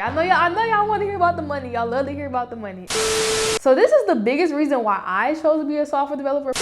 I know y'all want to hear about the money. Y'all love to hear about the money. So this is the biggest reason why I chose to be a software developer.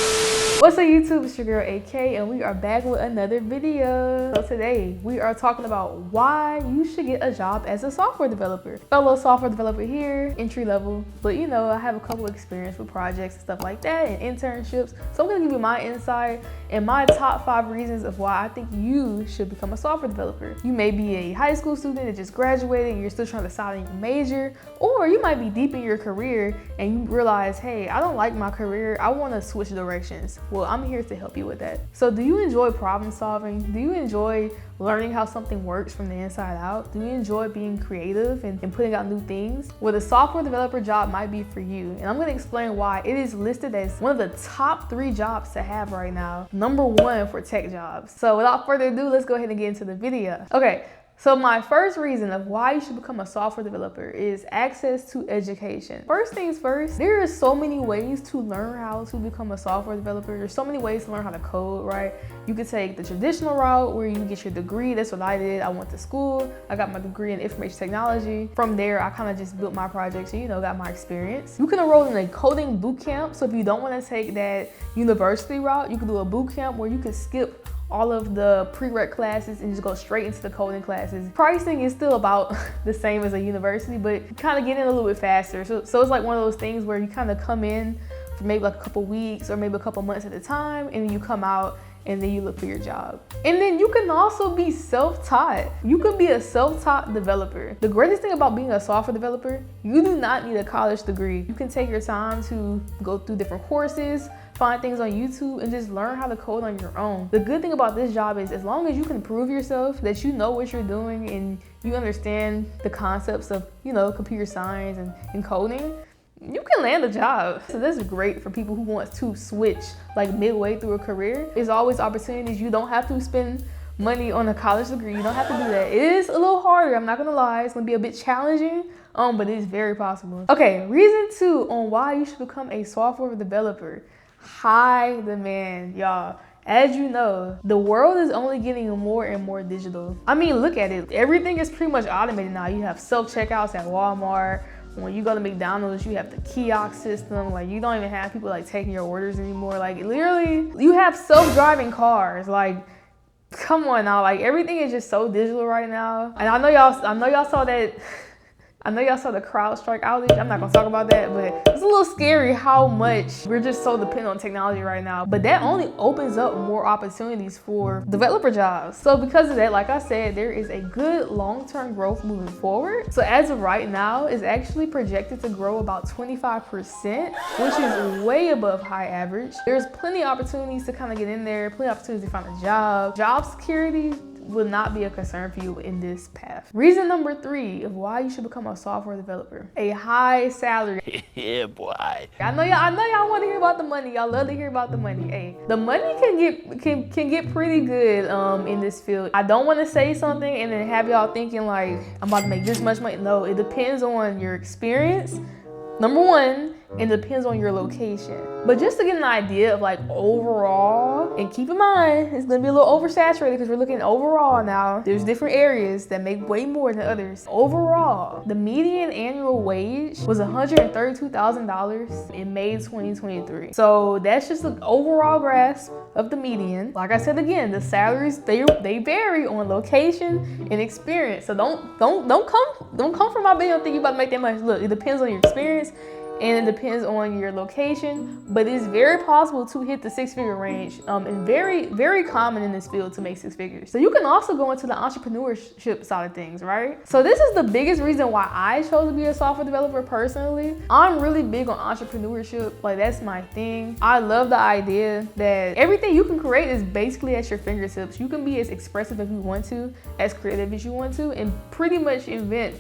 What's up YouTube, it's your girl AK and we are back with another video. So today we are talking about why you should get a job as a software developer. Fellow software developer here, entry level, but you know, I have a couple experience with projects and stuff like that and internships. So I'm gonna give you my insight and my top 5 reasons of why I think you should become a software developer. You may be a high school student that just graduated and you're still trying to decide on your major, or you might be deep in your career and you realize, hey, I don't like my career, I want to switch directions. Well, I'm here to help you with that. So do you enjoy problem solving? Do you enjoy learning how something works from the inside out? Do you enjoy being creative and putting out new things? Well, the software developer job might be for you. And I'm going to explain why it is listed as one of the top 3 jobs to have right now. Number 1 for tech jobs. So without further ado, let's go ahead and get into the video. Okay. So my first reason of why you should become a software developer is access to education. First things first, there are so many ways to learn how to become a software developer. There's so many ways to learn how to code, right? You could take the traditional route where you get your degree. That's what I did. I went to school. I got my degree in information technology. From there, I kind of just built my projects and, you know, got my experience. You can enroll in a coding boot camp. So if you don't want to take that university route, you can do a boot camp where you can skip all of the prereq classes and just go straight into the coding classes. Pricing is still about the same as a university, but you kind of get in a little bit faster. So it's like one of those things where you kind of come in for maybe like a couple weeks or maybe a couple months at a time, and then you come out and then you look for your job. And then you can also be self-taught. You can be a self-taught developer. The greatest thing about being a software developer, you do not need a college degree. You can take your time to go through different courses, find things on YouTube, and just learn how to code on your own. The good thing about this job is as long as you can prove yourself that you know what you're doing and you understand the concepts of, you know, computer science and coding, you can land a job. So this is great for people who want to switch like midway through a career. There's always opportunities. You don't have to spend money on a college degree. You don't have to do that. It is a little harder, I'm not gonna lie. It's gonna be a bit challenging, but it is very possible. Okay, reason 2 on why you should become a software developer. High demand, y'all. As you know, the world is only getting more and more digital. I mean, look at it. Everything is pretty much automated now. You have self-checkouts at Walmart. When you go to McDonald's, you have the kiosk system. Like, you don't even have people like taking your orders anymore. Like, literally, you have self-driving cars. Like, come on now. Like, everything is just so digital right now. And I know y'all saw that. I know y'all saw the CrowdStrike outage. I'm not gonna talk about that, but it's a little scary how much we're just so dependent on technology right now. But that only opens up more opportunities for developer jobs. So because of that, like I said, there is a good long-term growth moving forward. So as of right now, it's actually projected to grow about 25%, which is way above high average. There's plenty of opportunities to kind of get in there, plenty of opportunities to find a job. Job security will not be a concern for you in this path. Reason number 3 of why you should become a software developer: a high salary. Yeah, boy. I know y'all want to hear about the money. Y'all love to hear about the money. Hey, the money can get pretty good in this field. I don't want to say something and then have y'all thinking like I'm about to make this much money. No, it depends on your experience. Number 1, it depends on your location. But just to get an idea of like overall, and keep in mind, it's gonna be a little oversaturated because we're looking overall now. There's different areas that make way more than others. Overall, the median annual wage was $132,000 in May 2023. So that's just an overall grasp of the median. Like I said again, the salaries, they vary on location and experience. So don't come from my video and think you about to make that much. Look, it depends on your experience and it depends on your location, but it's very possible to hit the 6-figure range and very, very common in this field to make 6 figures. So you can also go into the entrepreneurship side of things, right? So this is the biggest reason why I chose to be a software developer personally. I'm really big on entrepreneurship. Like, that's my thing. I love the idea that everything you can create is basically at your fingertips. You can be as expressive as you want to, as creative as you want to, and pretty much invent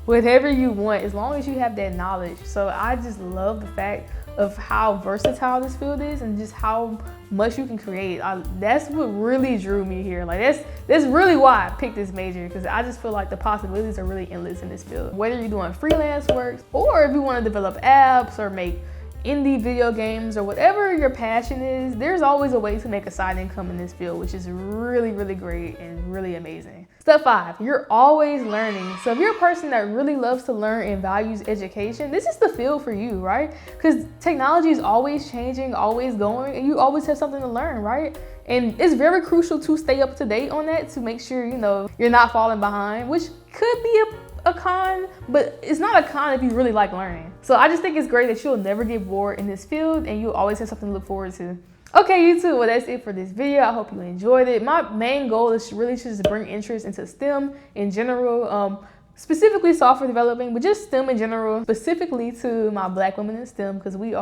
whatever you want as long as you have that knowledge. So I just love the fact of how versatile this field is and just how much you can create. That's what really drew me here. Like that's really why I picked this major, because I just feel like the possibilities are really endless in this field. Whether you're doing freelance work or if you want to develop apps or make indie video games or whatever your passion is, there's always a way to make a side income in this field, which is really, really great and really amazing. Step 5, you're always learning. So if you're a person that really loves to learn and values education, this is the field for you, right? Because technology is always changing, always going, and you always have something to learn, right? And it's very crucial to stay up to date on that to make sure, you know, you're not falling behind, which could be a con, but it's not a con if you really like learning. So I just think it's great that you'll never get bored in this field and you'll always have something to look forward to. Okay, YouTube, well, that's it for this video. I hope you enjoyed it. My main goal is really just to bring interest into STEM in general, specifically software developing, but just STEM in general, specifically to my Black women in STEM, because we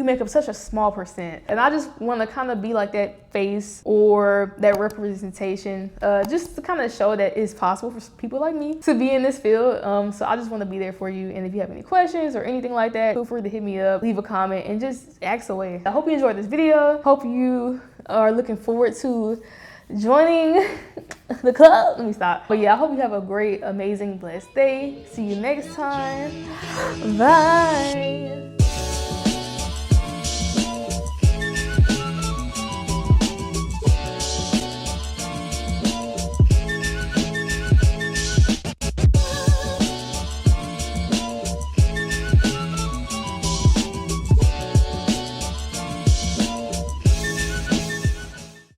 make up such a small percent. And I just want to kind of be like that face or that representation, just to kind of show that it's possible for people like me to be in this field. So I just want to be there for you. And if you have any questions or anything like that, feel free to hit me up, leave a comment, and just ask away. I hope you enjoyed this video. Hope you are looking forward to joining the club. Let me stop. But yeah, I hope you have a great, amazing, blessed day. See you next time. Bye.